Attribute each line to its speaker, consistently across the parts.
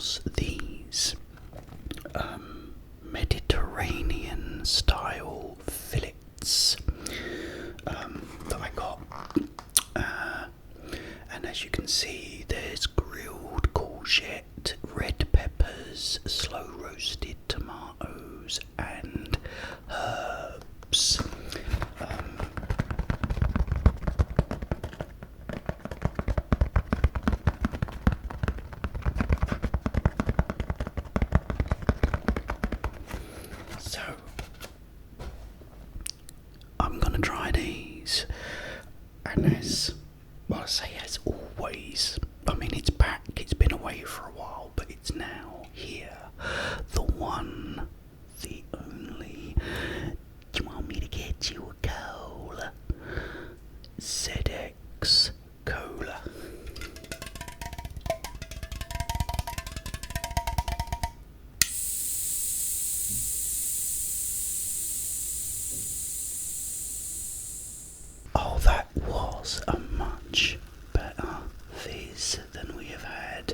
Speaker 1: across these Mediterranean style fillets that I got, and as you can see, there's grilled courgette, red peppers, slow roasted tomatoes, and herbs. So I'm gonna try these, and as well, I say as always, I mean it's back, it's been away for a while, but it's now here. The one, the only. Do you want me to get you a cola? ZX Cola. Oh, that was a much better fizz than we have had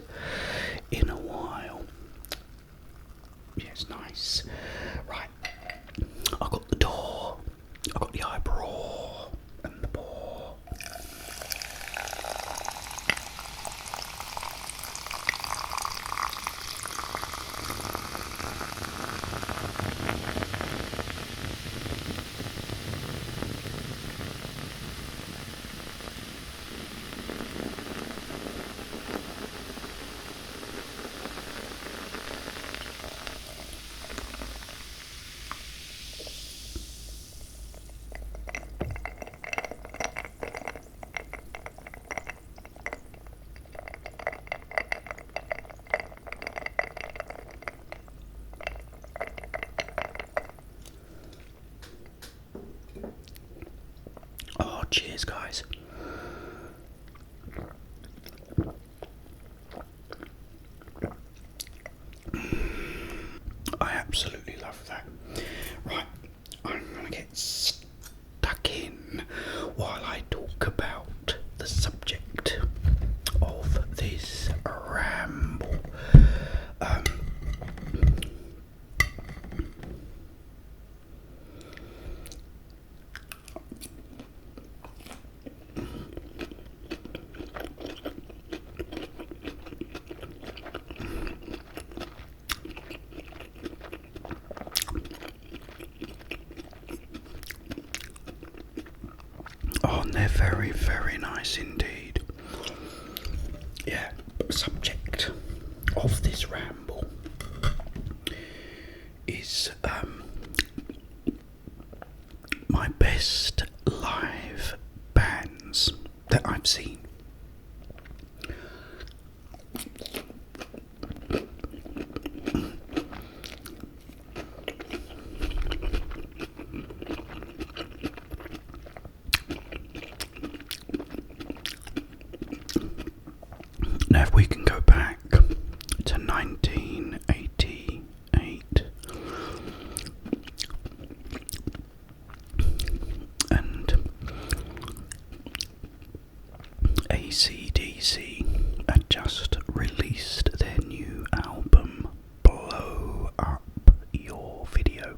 Speaker 1: in a while. Yeah, it's nice. Right, I got the door, I got the eyebrow, and the bore. Oh, cheers, guys. I absolutely love that. Right, I'm gonna get stuck in while I talk about the subject of this ramble. Oh, and they're very, very nice indeed. Yeah, subject of this ramble is my best live bands that I've seen. Now, if we can go back to 1988 and AC/DC had just released their new album, Blow Up Your Video.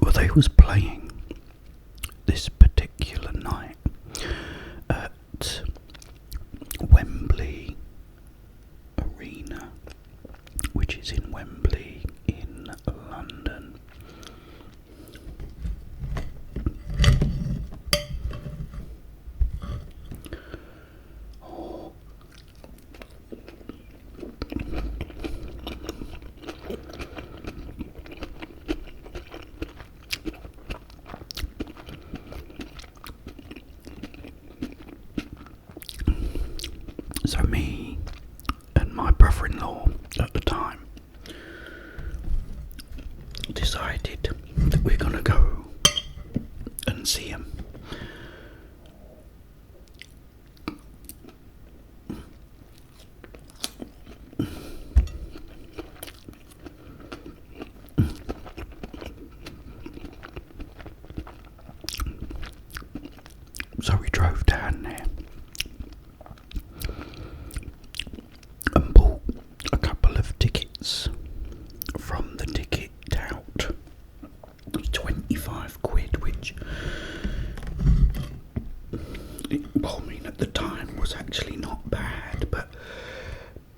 Speaker 1: Well, they was playing this particular night at Wembley Arena, which is in Wembley in London. Oh. So me and my brother-in-law at the time decided that we're gonna go and see him. So we drove down there and bought a couple of tickets from the ticket tout. 25 quid, which, I mean, at the time was actually not bad, but,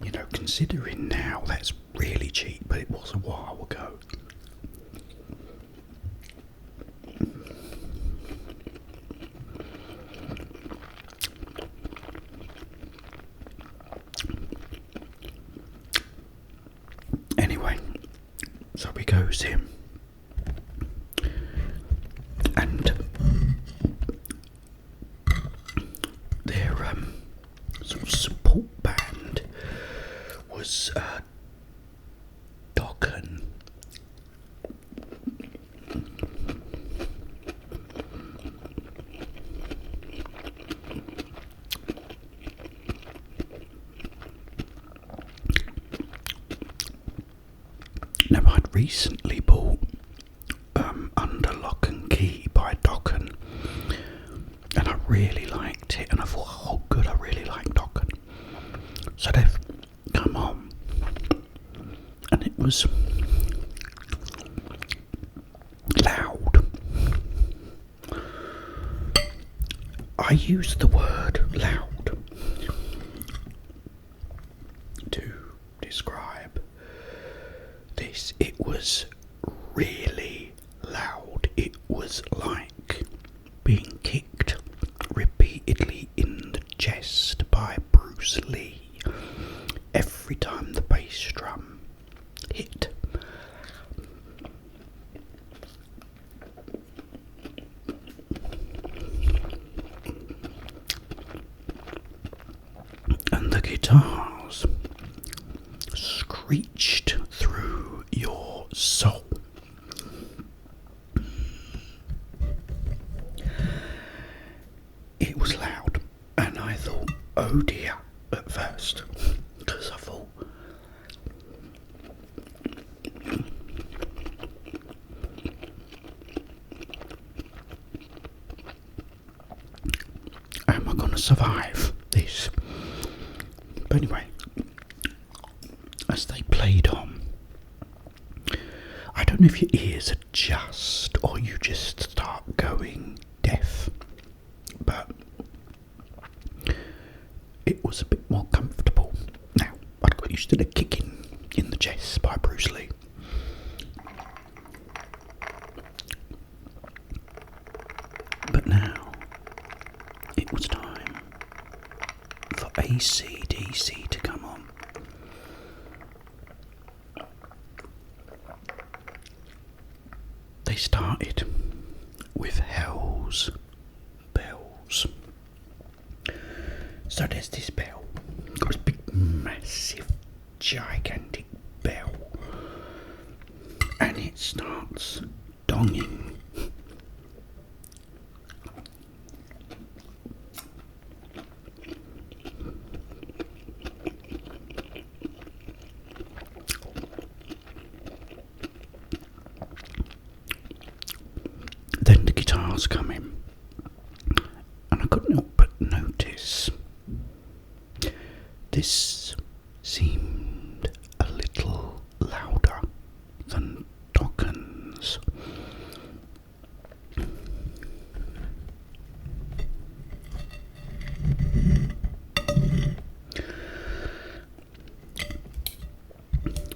Speaker 1: you know, considering now, that's really cheap, but it was a while ago. Anyway, so we goes in, and their sort of support band was Dokken. Now, I'd recently bought Under Lock and Key by Dokken, and I really liked it, and I thought, oh good, I really like Dokken. So they've come on, and it was loud. I use the word loud to describe this. It was really loud. It was like being kicked repeatedly in the chest by Bruce Lee every time the bass drum hit. And the guitars screeched through your soul. It was loud, and I thought, oh dear, at first, because I thought, how am I going to survive this? But anyway, as they played on, I don't know if your ears adjust or you just start going deaf, but it was a bit more comfortable. Now, I'd got used to the kicking in the chest by Bruce Lee. But now, it was time for AC/DC to come on. They started with Hell's Bells. So there's this bell, got this big, massive, gigantic bell, and it starts donging. Then the guitars come in, and I couldn't help but notice this seemed a little louder than Dokken's.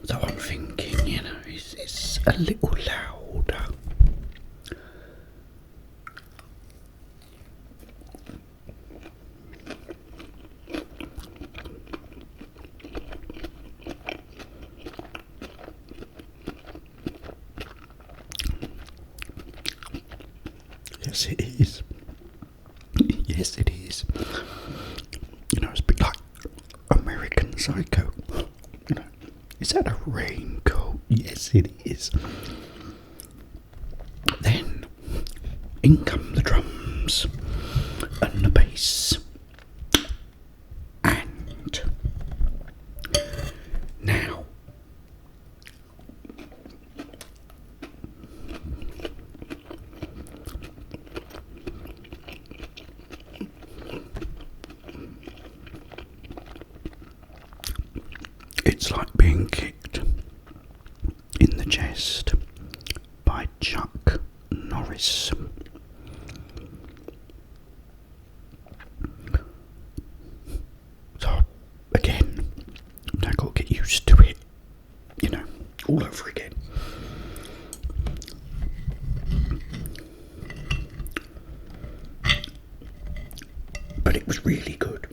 Speaker 1: So I'm thinking, you know, it's a little louder. Yes, it is. Yes, it is. You know, it's a bit like American Psycho. You know, is that a raincoat? Yes, it is. Then, in come the drums and the bass. And now, It's like being kicked in the chest by Chuck Norris. So, again, I got to get used to it, all over again. But it was really good.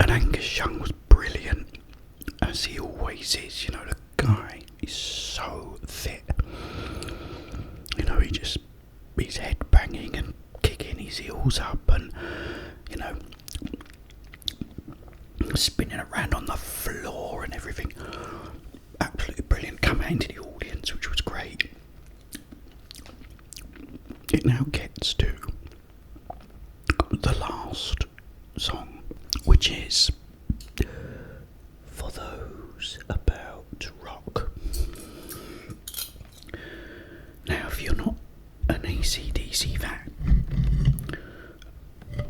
Speaker 1: And Angus Young was brilliant, as he always is. The guy is so fit. He's head banging and kicking his heels up and, spinning around on the floor and everything. Absolutely brilliant. Come out into the audience, which was great. It now gets to the last song, which is For Those About Rock. Now, if you're not an AC/DC fan,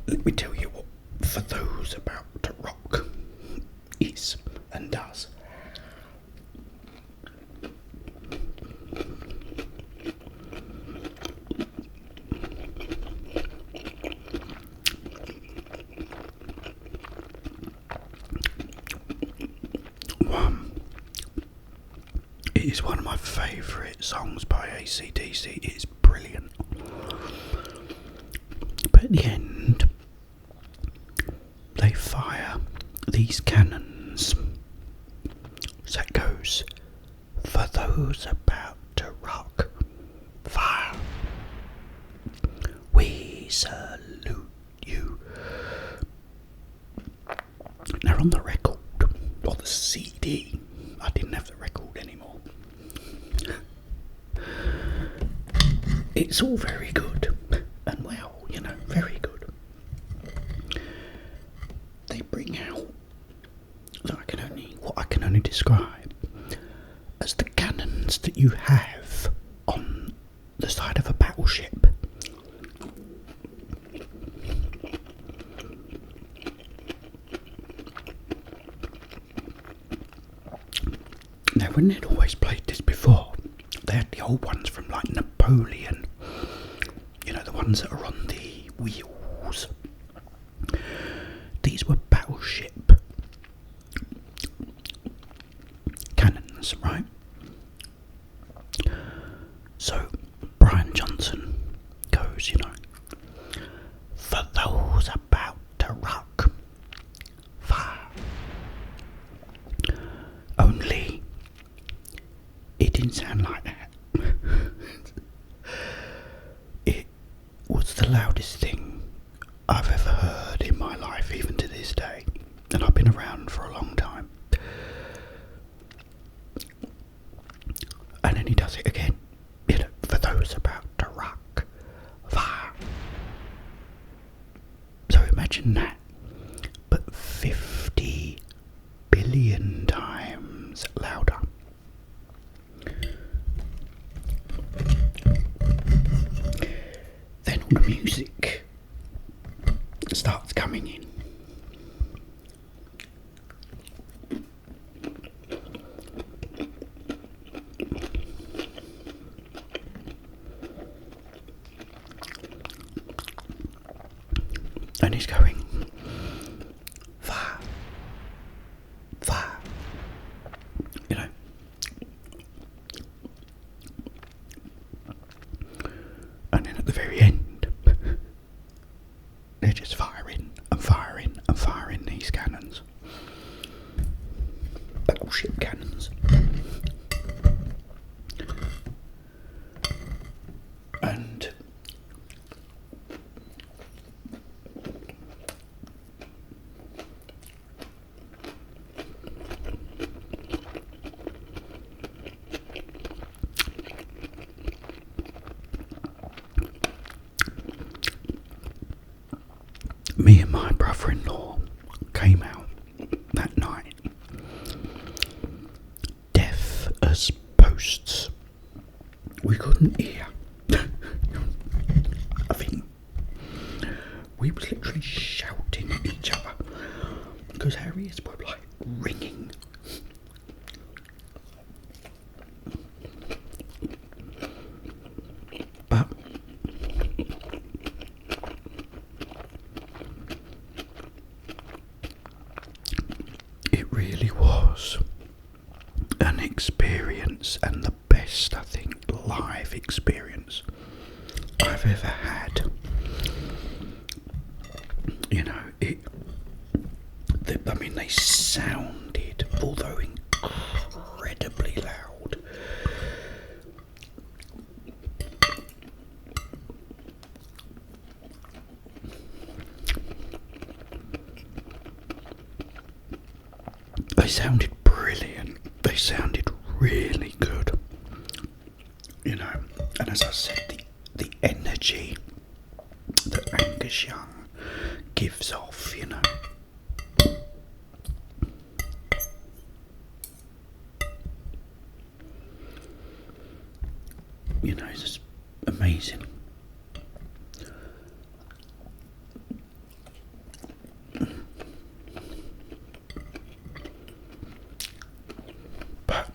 Speaker 1: let me tell you what For Those About to Rock is and does. It is one of my favourite songs by AC/DC. It is brilliant. But at the end, they fire these cannons. So it goes, for those about to rock, fire. We salute you. Now on the record, or the CD, I didn't have the record anymore. It's all very good and well, very good. They bring out what I can only describe as the cannons that you have on the side of a battleship. Now, when they'd always played this before, they had the old ones from like Napoleon, the ones that are on the wheels. These were battleship cannons, right? So Brian Johnson goes, for those about to rock, fire. Only it didn't sound like that. It was the loudest thing I've ever heard in my life, even to this day. And I've been around for a long time. And then he does it again. For those about to rock, fire. So imagine that, but 50 billion times louder. Then all the music starts coming in. And he's going, fire, fire, And then at the very end, they're just firing and firing and firing these cannons. Battleship cannons. And me and my brother-in-law each other because our ears were like ringing. But it really was an experience, and the best, I think, live experience I've ever had. You know, I mean, they sounded, although incredibly loud, they sounded brilliant. They sounded really good. You know, and as I said, the energy that Angus Young gives off, you know. You know, it's just amazing. But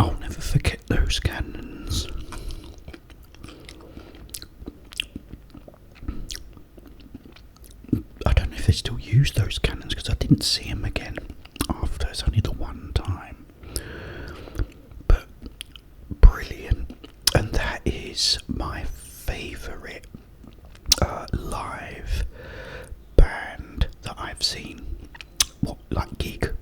Speaker 1: I'll never forget those cannons. I don't know if they still use those cannons because I didn't see them again after. It's only the one time. But brilliant. And that is my favourite live band that I've seen. What, like gig?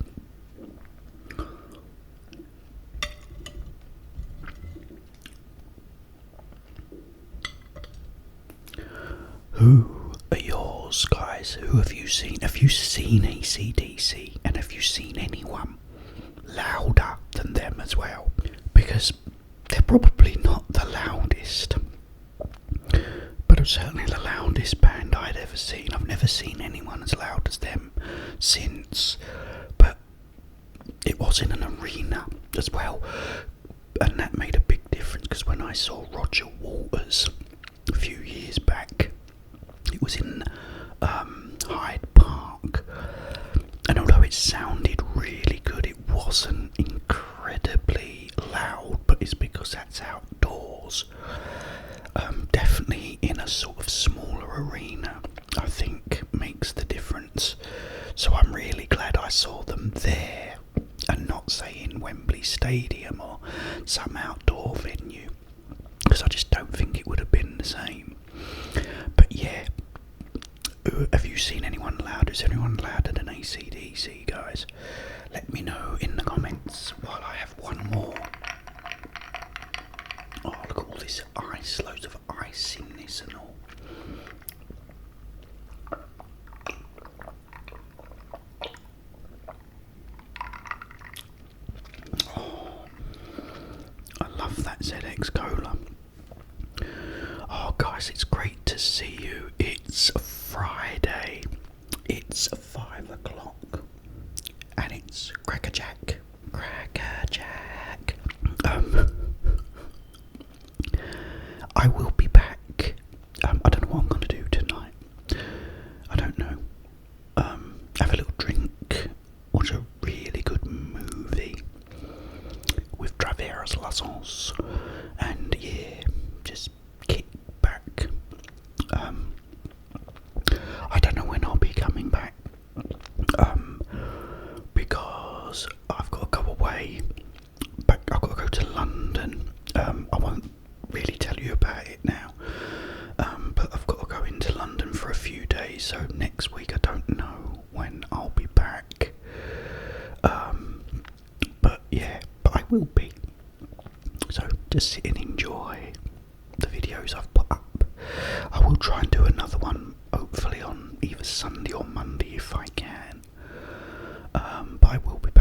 Speaker 1: Who are yours, guys? Who have you seen? Have you seen AC/DC? And have you seen anyone louder than them as well? Because they're probably not the loudest, but certainly the loudest band I'd ever seen. I've never seen anyone as loud as them since, but it was in an arena as well, and that made a big difference because when I saw Roger Waters a few years back, it was in Hyde Park, and although it sounded really good, it wasn't incredibly loud, but it's because that's outdoors. Definitely in a sort of smaller arena, I think makes the difference. So I'm really glad I saw them there and not, say, in Wembley Stadium or some outdoor venue, because I just don't think it would have been the same. But yeah, have you seen anyone louder? Is anyone louder than AC/DC, guys? Let me know in the comments while I have one more. Oh, look at all this ice, loads of ice in this and all. Oh, I love that ZX Cola. Oh, guys, it's great to see you. It's Friday. It's 5 o'clock. And it's Crackerjack. Crackerjack. I will be back. I don't know what I'm going to do tonight. I don't know. Have a little drink. Watch a really good movie with Traverse Lassons. And yeah, just kick back. I don't know when I'll be coming back. Because I've got to go away. But I've got to go to London. I won't really tell you about it now. But I've got to go into London for a few days. So next week I don't know when I'll be back. But yeah, but I will be. So just sit and enjoy the videos I've put up. I will try and do another one, hopefully on either Sunday or Monday if I can. But I will be back.